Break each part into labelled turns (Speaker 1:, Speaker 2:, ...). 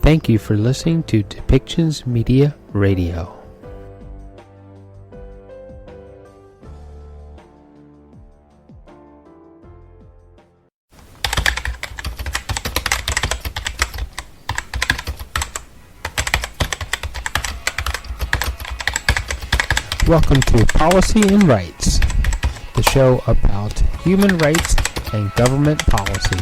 Speaker 1: Thank you for listening to Depictions Media Radio. Welcome to Policy and Rights, the show about human rights and government policy.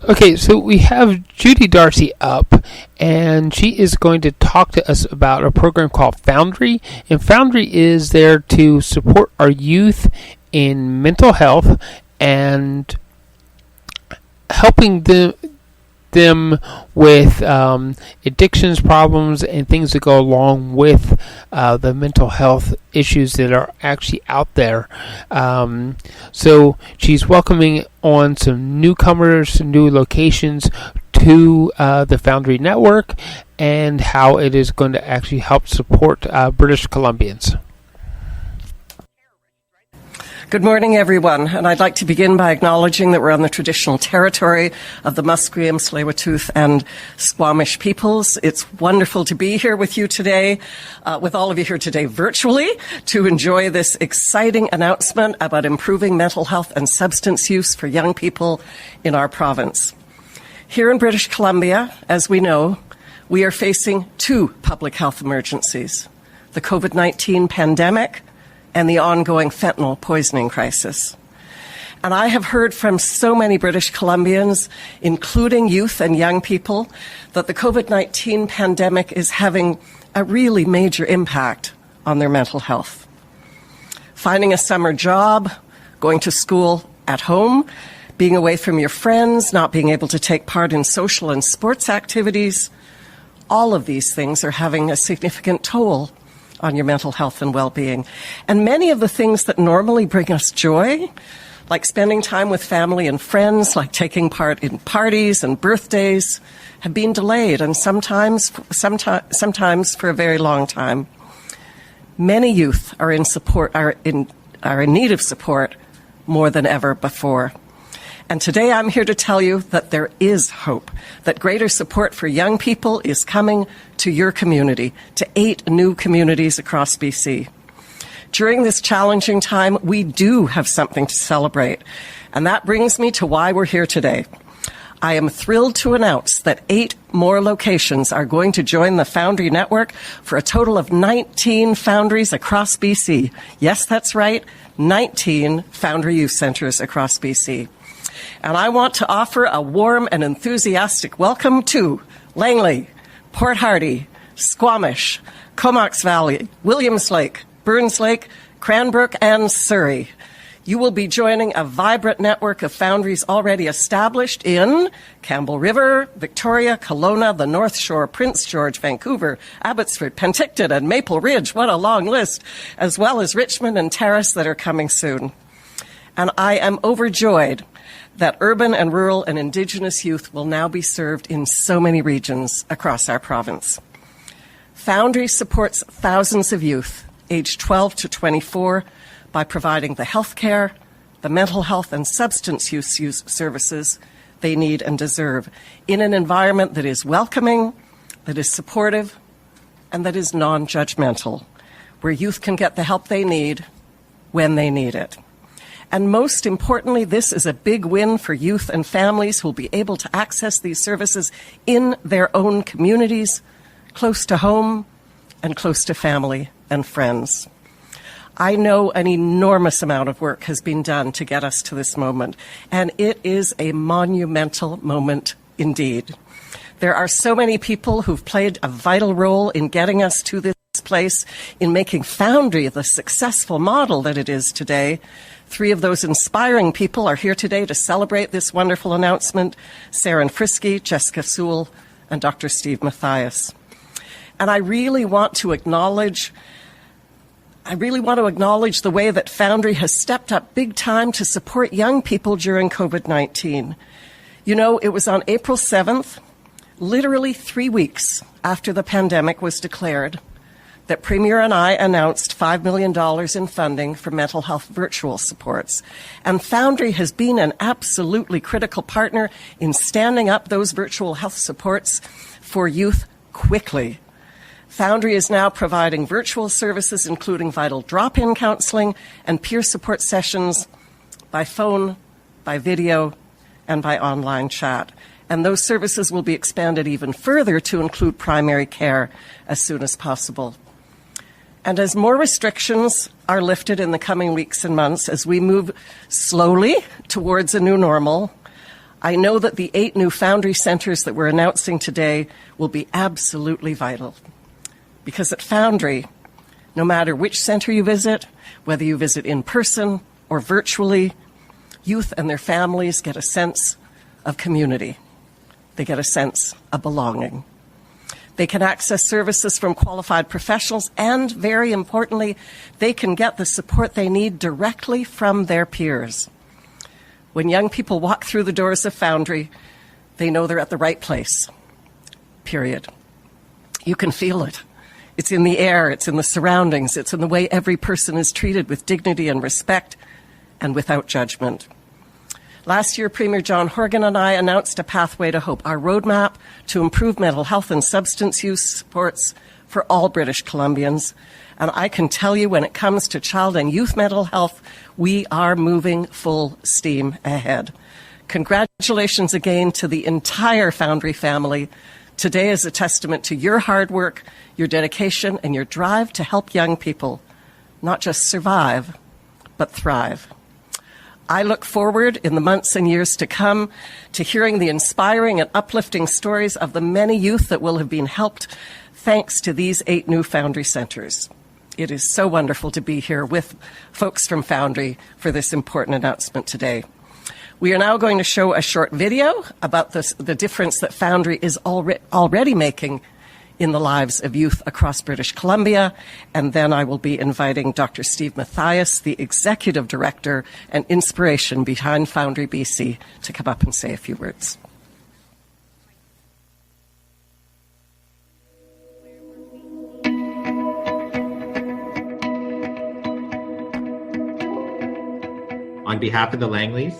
Speaker 1: Okay, so we have Judy Darcy up, and she is going to talk to us about a program called Foundry. And Foundry is there to support our youth in mental health and helping them with addictions problems and things that go along with the mental health issues that are actually out there. So she's welcoming on some newcomers, some new locations to the Foundry Network, and how it is going to actually help support British Columbians.
Speaker 2: Good morning, everyone, and I'd like to begin by acknowledging that we're on the traditional territory of the Musqueam, Tsleil-Waututh, and Squamish peoples. It's wonderful to be here with you today, with all of you here today virtually, to enjoy this exciting announcement about improving mental health and substance use for young people in our province. Here in British Columbia, as we know, we are facing two public health emergencies: the COVID-19 pandemic and the ongoing fentanyl poisoning crisis. And I have heard from so many British Columbians, including youth and young people, that the COVID-19 pandemic is having a really major impact on their mental health. Finding a summer job, going to school at home, being away from your friends, not being able to take part in social and sports activities, all of these things are having a significant toll on your mental health and well-being. And many of the things that normally bring us joy, like spending time with family and friends, like taking part in parties and birthdays, have been delayed, and sometimes for a very long time. Many youth are in need of support more than ever before. And today I'm here to tell you that there is hope, that greater support for young people is coming to your community, to 8 new communities across BC. During this challenging time, we do have something to celebrate, and that brings me to why we're here today. I am thrilled to announce that 8 more locations are going to join the Foundry Network for a total of 19 Foundries across BC. Yes, that's right, 19 Foundry Youth Centres across BC. And I want to offer a warm and enthusiastic welcome to Langley, Port Hardy, Squamish, Comox Valley, Williams Lake, Burns Lake, Cranbrook, and Surrey. You will be joining a vibrant network of foundries already established in Campbell River, Victoria, Kelowna, the North Shore, Prince George, Vancouver, Abbotsford, Penticton, and Maple Ridge. What a long list, as well as Richmond and Terrace that are coming soon. And I am overjoyed that urban and rural and Indigenous youth will now be served in so many regions across our province. Foundry supports thousands of youth aged 12 to 24 by providing the health care, the mental health and substance use services they need and deserve in an environment that is welcoming, that is supportive, and that is non-judgmental, where youth can get the help they need when they need it. And most importantly, this is a big win for youth and families who will be able to access these services in their own communities, close to home and close to family and friends. I know an enormous amount of work has been done to get us to this moment, and it is a monumental moment indeed. There are so many people who've played a vital role in getting us to this place, in making Foundry the successful model that it is today. 3 of those inspiring people are here today to celebrate this wonderful announcement: Saren Frisky, Jessica Sewell, and Dr. Steve Mathias. And I really want to acknowledge the way that Foundry has stepped up big time to support young people during COVID-19. You know, it was on April 7th, literally 3 weeks after the pandemic was declared, that Premier and I announced $5 million in funding for mental health virtual supports. And Foundry has been an absolutely critical partner in standing up those virtual health supports for youth quickly. Foundry is now providing virtual services, including vital drop-in counseling and peer support sessions by phone, by video, and by online chat. And those services will be expanded even further to include primary care as soon as possible. And as more restrictions are lifted in the coming weeks and months, as we move slowly towards a new normal, I know that the 8 new Foundry centers that we're announcing today will be absolutely vital. Because at Foundry, no matter which center you visit, whether you visit in person or virtually, youth and their families get a sense of community. They get a sense of belonging. They can access services from qualified professionals, and very importantly, they can get the support they need directly from their peers. When young people walk through the doors of Foundry, they know they're at the right place, period. You can feel it. It's in the air, it's in the surroundings, it's in the way every person is treated with dignity and respect and without judgment. Last year, Premier John Horgan and I announced a Pathway to Hope, our roadmap to improve mental health and substance use supports for all British Columbians. And I can tell you, when it comes to child and youth mental health, we are moving full steam ahead. Congratulations again to the entire Foundry family. Today is a testament to your hard work, your dedication, and your drive to help young people not just survive, but thrive. I look forward in the months and years to come to hearing the inspiring and uplifting stories of the many youth that will have been helped thanks to these 8 new Foundry centers. It is so wonderful to be here with folks from Foundry for this important announcement today. We are now going to show a short video about the difference that Foundry is already making in the lives of youth across British Columbia, and then I will be inviting Dr. Steve Mathias, the Executive Director and inspiration behind Foundry BC, to come up and say a few words.
Speaker 3: On behalf of the Langleys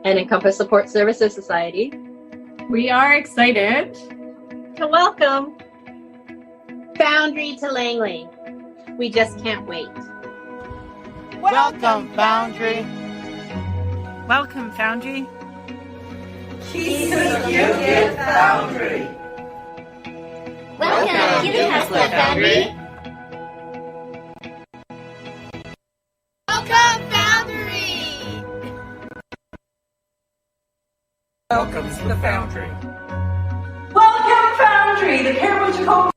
Speaker 4: and Encompass Support Services Society,
Speaker 5: we are excited
Speaker 4: to welcome Foundry to Langley. We just can't wait.
Speaker 6: Welcome, Foundry.
Speaker 7: Welcome, Foundry.
Speaker 6: Keep it you Foundry.
Speaker 4: Welcome, you have Foundry.
Speaker 6: Welcome, Foundry. Welcome to the Foundry.
Speaker 8: Welcome, Foundry! The Caribou Tacoma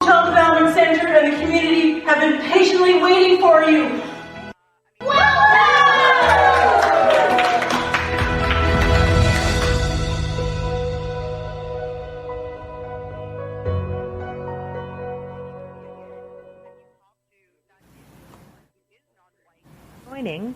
Speaker 8: Child Development Center and the community have been patiently waiting for you.
Speaker 7: Joining.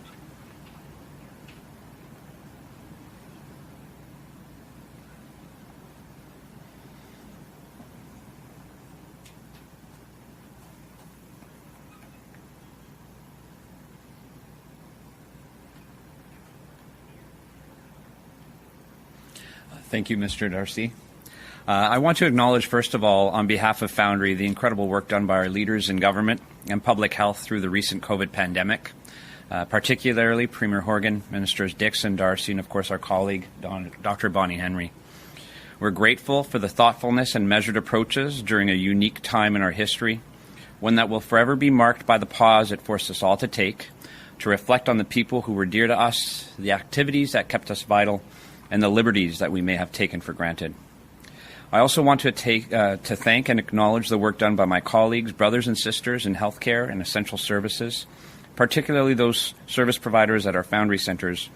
Speaker 9: Thank you, Mr. Darcy. I want to acknowledge, first of all, on behalf of Foundry, the incredible work done by our leaders in government and public health through the recent COVID pandemic, particularly Premier Horgan, Ministers Dixon, Darcy, and of course our colleague, Dr. Bonnie Henry. We're grateful for the thoughtfulness and measured approaches during a unique time in our history, one that will forever be marked by the pause it forced us all to take, to reflect on the people who were dear to us, the activities that kept us vital, and the liberties that we may have taken for granted. I also want to thank and acknowledge the work done by my colleagues, brothers and sisters in healthcare and essential services, particularly those service providers at our Foundry centers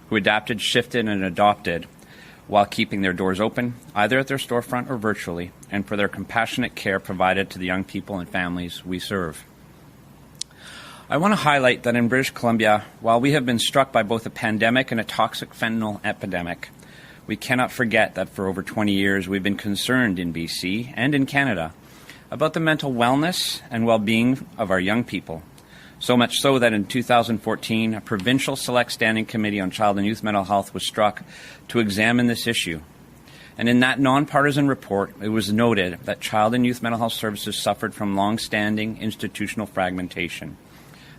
Speaker 9: who adapted, shifted, and adopted while keeping their doors open, either at their storefront or virtually, and for their compassionate care provided to the young people and families we serve. I want to highlight that in British Columbia, while we have been struck by both a pandemic and a toxic fentanyl epidemic, we cannot forget that for over 20 years we've been concerned in BC and in Canada about the mental wellness and well-being of our young people. So much so that in 2014, a provincial select standing committee on child and youth mental health was struck to examine this issue. And in that nonpartisan report, it was noted that child and youth mental health services suffered from long-standing institutional fragmentation,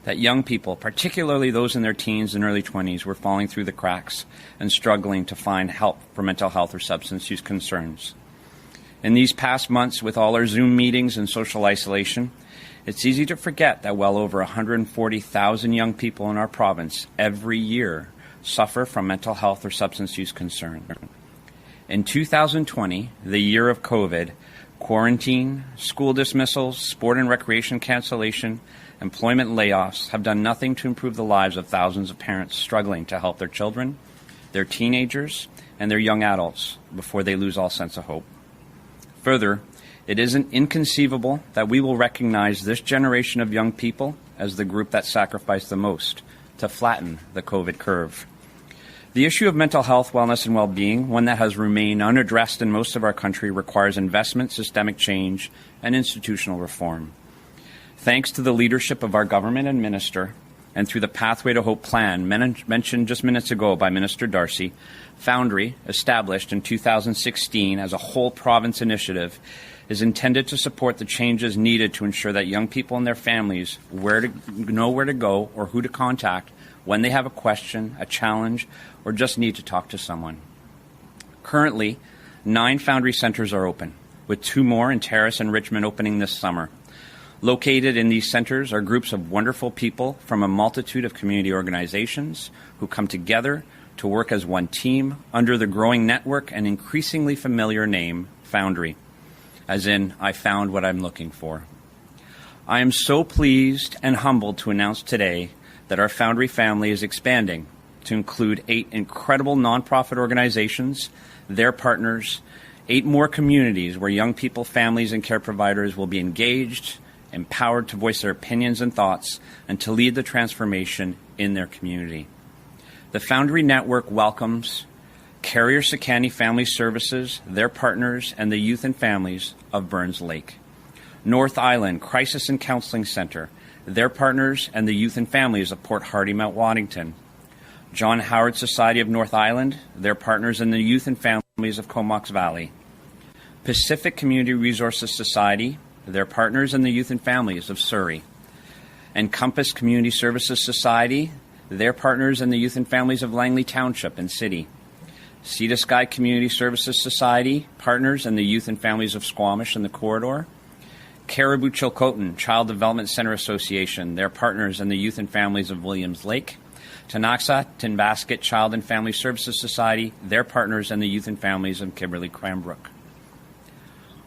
Speaker 9: that young people, particularly those in their teens and early 20s, were falling through the cracks and struggling to find help for mental health or substance use concerns. In these past months, with all our Zoom meetings and social isolation, it's easy to forget that well over 140,000 young people in our province every year suffer from mental health or substance use concern. In 2020, the year of COVID, quarantine, school dismissals, sport and recreation cancellation, employment layoffs have done nothing to improve the lives of thousands of parents struggling to help their children, their teenagers, and their young adults before they lose all sense of hope. Further, it isn't inconceivable that we will recognize this generation of young people as the group that sacrificed the most to flatten the COVID curve. The issue of mental health, wellness, and well-being, one that has remained unaddressed in most of our country, requires investment, systemic change, and institutional reform. Thanks to the leadership of our government and minister, and through the Pathway to Hope plan mentioned just minutes ago by Minister Darcy, Foundry, established in 2016 as a whole province initiative, is intended to support the changes needed to ensure that young people and their families know where to go or who to contact when they have a question, a challenge, or just need to talk to someone. Currently, 9 Foundry centres are open, with 2 more in Terrace and Richmond opening this summer. Located in these centres are groups of wonderful people from a multitude of community organizations who come together to work as one team under the growing network and increasingly familiar name, Foundry, as in, I found what I'm looking for. I am so pleased and humbled to announce today that our Foundry family is expanding to include 8 incredible nonprofit organizations, their partners, 8 more communities where young people, families, and care providers will be engaged, empowered to voice their opinions and thoughts, and to lead the transformation in their community. The Foundry Network welcomes Carrier Sekani Family Services, their partners, and the youth and families of Burns Lake. North Island Crisis and Counseling Center, their partners, and the youth and families of Port Hardy, Mount Waddington. John Howard Society of North Island, their partners, and the youth and families of Comox Valley. Pacific Community Resources Society, their partners, and the youth and families of Surrey. And Compass Community Services Society, their partners, and the youth and families of Langley Township and City. Sea to Sky Community Services Society, partners, and the youth and families of Squamish and the Corridor. Caribou Chilcotin Child Development Center Association, their partners, and the youth and families of Williams Lake. Tanaxa Tinbasket Child and Family Services Society, their partners, and the youth and families of Kimberley Cranbrook.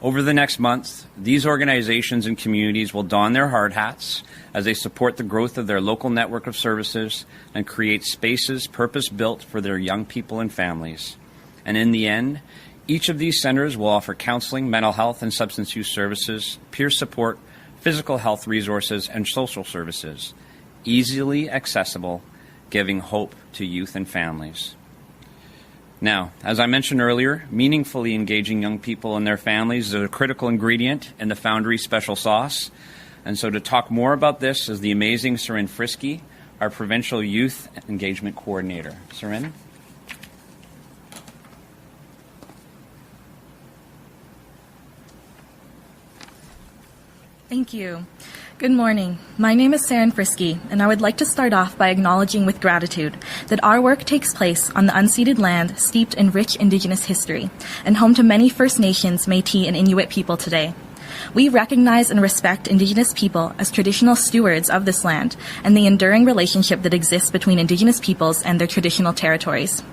Speaker 9: Over the next month, these organizations and communities will don their hard hats as they support the growth of their local network of services and create spaces purpose-built for their young people and families. And in the end, each of these centers will offer counseling, mental health and substance use services, peer support, physical health resources, and social services, easily accessible, giving hope to youth and families. Now, as I mentioned earlier, meaningfully engaging young people and their families is a critical ingredient in the Foundry special sauce. And so to talk more about this is the amazing Sarin Frisky, our Provincial Youth Engagement Coordinator. Sarin?
Speaker 10: Thank you. Good morning. My name is Sarin Frisky, and I would like to start off by acknowledging with gratitude that our work takes place on the unceded land steeped in rich Indigenous history and home to many First Nations, Métis, and Inuit people today. We recognize and respect Indigenous people as traditional stewards of this land and the enduring relationship that exists between Indigenous peoples and their traditional territories.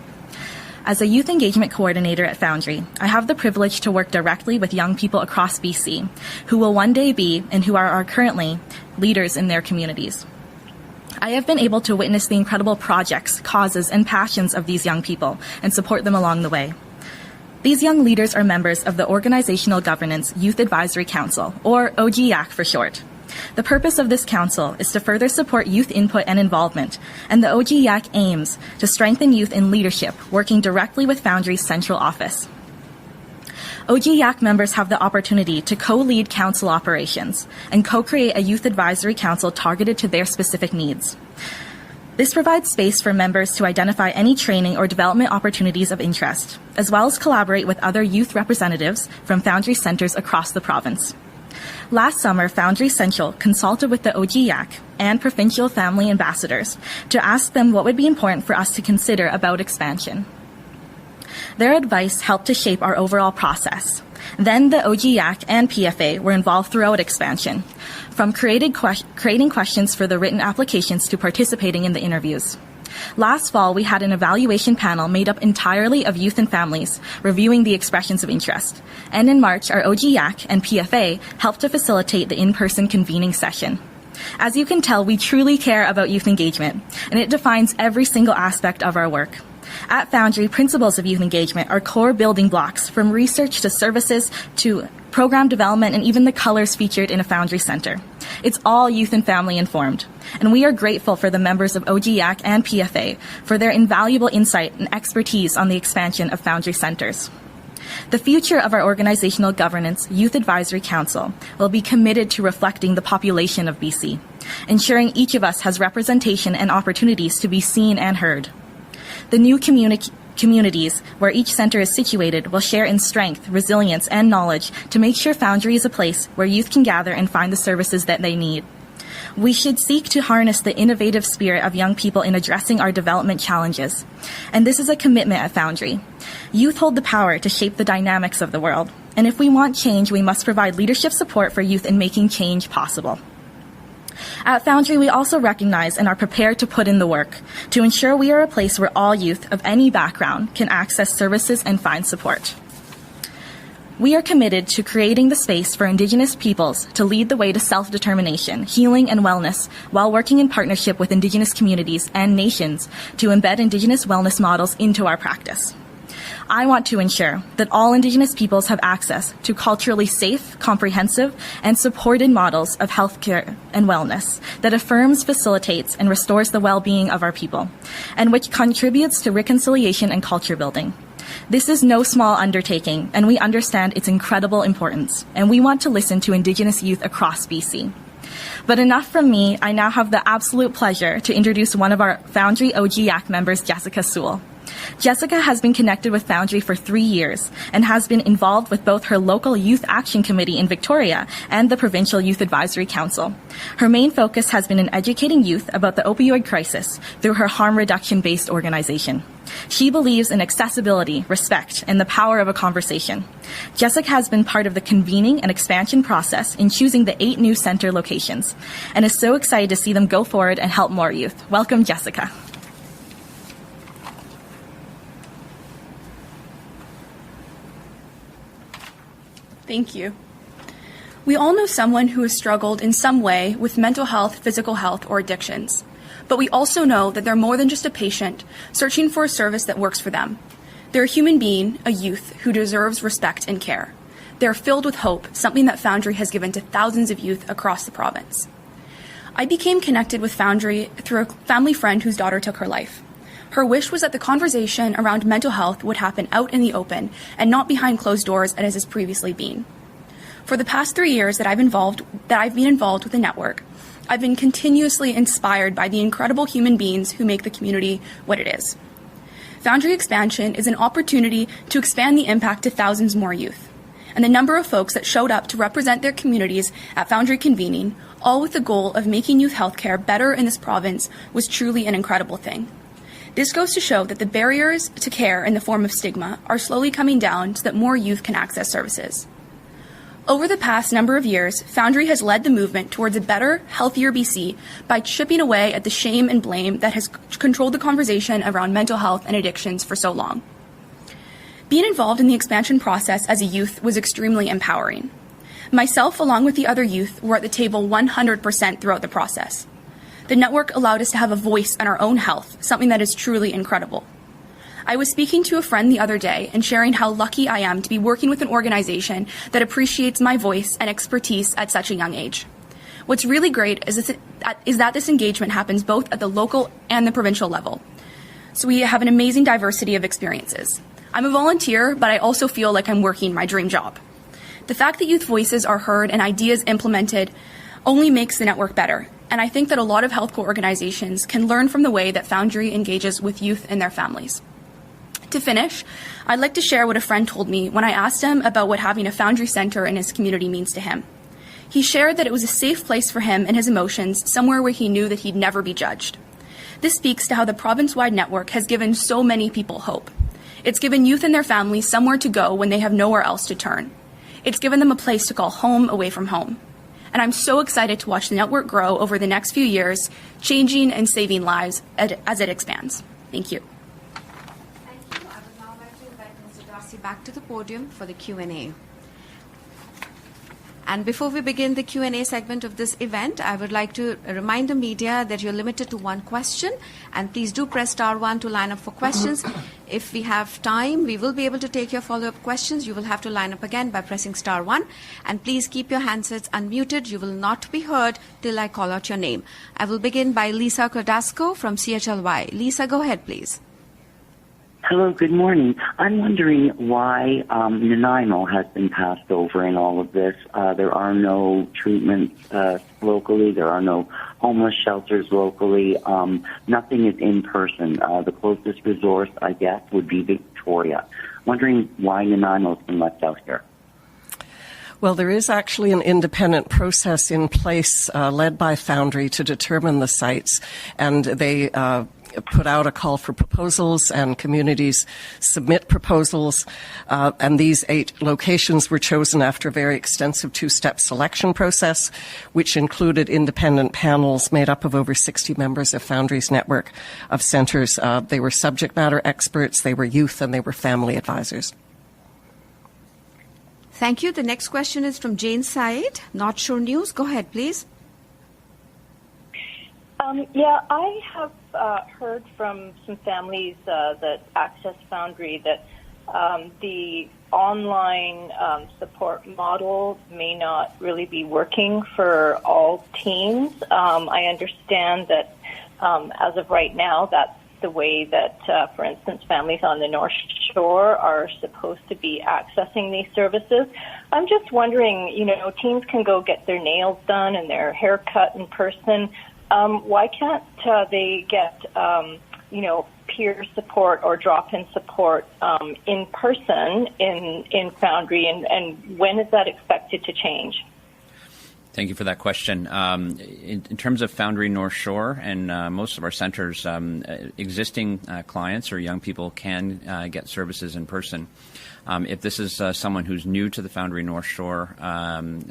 Speaker 10: As a youth engagement coordinator at Foundry, I have the privilege to work directly with young people across BC who will one day be and who are currently leaders in their communities. I have been able to witness the incredible projects, causes, and passions of these young people and support them along the way. These young leaders are members of the Organizational Governance Youth Advisory Council, or OGYAC for short. The purpose of this council is to further support youth input and involvement, and the OGYAC aims to strengthen youth in leadership, working directly with Foundry's central office. OGYAC members have the opportunity to co-lead council operations and co-create a youth advisory council targeted to their specific needs. This provides space for members to identify any training or development opportunities of interest, as well as collaborate with other youth representatives from Foundry centers across the province. Last summer, Foundry Central consulted with the OGYAC and provincial family ambassadors to ask them what would be important for us to consider about expansion. Their advice helped to shape our overall process. Then the OGYAC and PFA were involved throughout expansion, from creating questions for the written applications to participating in the interviews. Last fall, we had an evaluation panel made up entirely of youth and families, reviewing the expressions of interest. And in March, our OGYAC and PFA helped to facilitate the in-person convening session. As you can tell, we truly care about youth engagement, and it defines every single aspect of our work. At Foundry, principles of youth engagement are core building blocks, from research to services to program development and even the colors featured in a Foundry Center. It's all youth and family informed, and we are grateful for the members of OGYAC and PFA for their invaluable insight and expertise on the expansion of Foundry Centers. The future of our organizational governance Youth Advisory Council will be committed to reflecting the population of BC, ensuring each of us has representation and opportunities to be seen and heard. The new communities where each center is situated will share in strength, resilience, and knowledge to make sure Foundry is a place where youth can gather and find the services that they need. We should seek to harness the innovative spirit of young people in addressing our development challenges. And this is a commitment at Foundry. Youth hold the power to shape the dynamics of the world. And if we want change, we must provide leadership support for youth in making change possible. At Foundry, we also recognize and are prepared to put in the work to ensure we are a place where all youth of any background can access services and find support. We are committed to creating the space for Indigenous peoples to lead the way to self-determination, healing, and wellness while working in partnership with Indigenous communities and nations to embed Indigenous wellness models into our practice. I want to ensure that all Indigenous peoples have access to culturally safe, comprehensive, and supported models of healthcare and wellness that affirms, facilitates, and restores the well-being of our people, and which contributes to reconciliation and culture building. This is no small undertaking, and we understand its incredible importance, and we want to listen to Indigenous youth across BC. But enough from me. I now have the absolute pleasure to introduce one of our Foundry OGYAC members, Jessica Sewell. Jessica has been connected with Foundry for 3 years and has been involved with both her local Youth Action Committee in Victoria and the Provincial Youth Advisory Council. Her main focus has been in educating youth about the opioid crisis through her harm reduction-based organization. She believes in accessibility, respect, and the power of a conversation. Jessica has been part of the convening and expansion process in choosing the 8 new center locations and is so excited to see them go forward and help more youth. Welcome, Jessica.
Speaker 11: Thank you. We all know someone who has struggled in some way with mental health, physical health, or addictions. But we also know that they're more than just a patient searching for a service that works for them. They're a human being, a youth, who deserves respect and care. They're filled with hope, something that Foundry has given to thousands of youth across the province. I became connected with Foundry through a family friend whose daughter took her life. Her wish was that the conversation around mental health would happen out in the open and not behind closed doors as it has previously been. For the past 3 years that I've been involved with the network, I've been continuously inspired by the incredible human beings who make the community what it is. Foundry expansion is an opportunity to expand the impact to thousands more youth. And the number of folks that showed up to represent their communities at Foundry convening, all with the goal of making youth healthcare better in this province, was truly an incredible thing. This goes to show that the barriers to care in the form of stigma are slowly coming down so that more youth can access services. Over the past number of years, Foundry has led the movement towards a better, healthier BC by chipping away at the shame and blame that has controlled the conversation around mental health and addictions for so long. Being involved in the expansion process as a youth was extremely empowering. Myself, along with the other youth, were at the table 100% throughout the process. The network allowed us to have a voice in our own health, something that is truly incredible. I was speaking to a friend the other day and sharing how lucky I am to be working with an organization that appreciates my voice and expertise at such a young age. What's really great is that this engagement happens both at the local and the provincial level. So we have an amazing diversity of experiences. I'm a volunteer, but I also feel like I'm working my dream job. The fact that youth voices are heard and ideas implemented only makes the network better, and I think that a lot of health organizations can learn from the way that Foundry engages with youth and their families. To finish, I'd like to share what a friend told me when I asked him about what having a Foundry Center in his community means to him. He shared that it was a safe place for him and his emotions, somewhere where he knew that he'd never be judged. This speaks to how the province-wide network has given so many people hope. It's given youth and their families somewhere to go when they have nowhere else to turn. It's given them a place to call home away from home. And I'm so excited to watch the network grow over the next few years, changing and saving lives as it expands. Thank you.
Speaker 12: Thank you. I would now like to invite Mr. Darcy back to the podium for the Q&A. And before we begin the Q&A segment of this event, I would like to remind the media that you're limited to one question, and please do press *1 to line up for questions. If we have time, we will be able to take your follow-up questions. You will have to line up again by pressing *1, and please keep your handsets unmuted. You will not be heard till I call out your name. I will begin by Lisa Cordasco from CHLY. Lisa, go ahead, please.
Speaker 13: Hello, good morning. I'm wondering why Nanaimo has been passed over in all of this. There are no treatments locally. There are no homeless shelters locally. Nothing is in person. The closest resource, I guess, would be Victoria. Wondering why Nanaimo's been left out here.
Speaker 2: Well, there is actually an independent process in place led by Foundry to determine the sites, and they put out a call for proposals, and communities submit proposals, and these 8 locations were chosen after a very extensive 2-step selection process, which included independent panels made up of over 60 members of Foundry's network of centers. They were subject matter experts, they were youth, and they were family advisors.
Speaker 12: Thank you. The next question is from Jane Said, North Shore News. Go ahead, please.
Speaker 14: I have heard from some families that access Foundry that the online support model may not really be working for all teens. I understand that as of right now, that's the way that, for instance, families on the North Shore are supposed to be accessing these services. I'm just wondering, teens can go get their nails done and their hair cut in person. Why can't they get, peer support or drop-in support in person in Foundry, and when is that expected to change?
Speaker 9: Thank you for that question. In terms of Foundry North Shore and most of our centers, existing clients or young people can get services in person. If this is someone who's new to the Foundry North Shore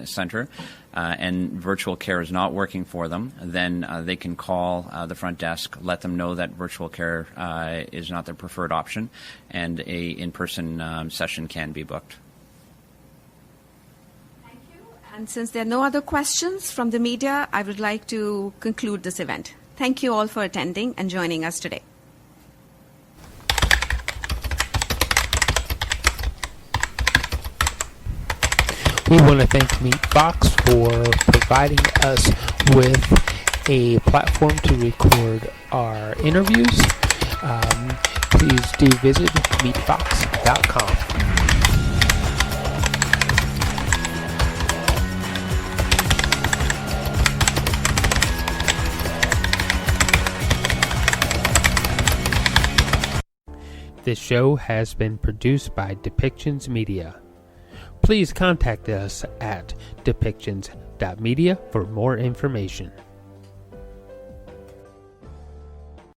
Speaker 9: Center and virtual care is not working for them, then they can call the front desk, let them know that virtual care is not their preferred option, and a in-person session can be booked.
Speaker 12: Thank you. And since there are no other questions from the media, I would like to conclude this event. Thank you all for attending and joining us today.
Speaker 1: We want to thank Meet Fox for providing us with a platform to record our interviews. Please do visit meetfox.com. This show has been produced by Depictions Media. Please contact us at depictions.media for more information.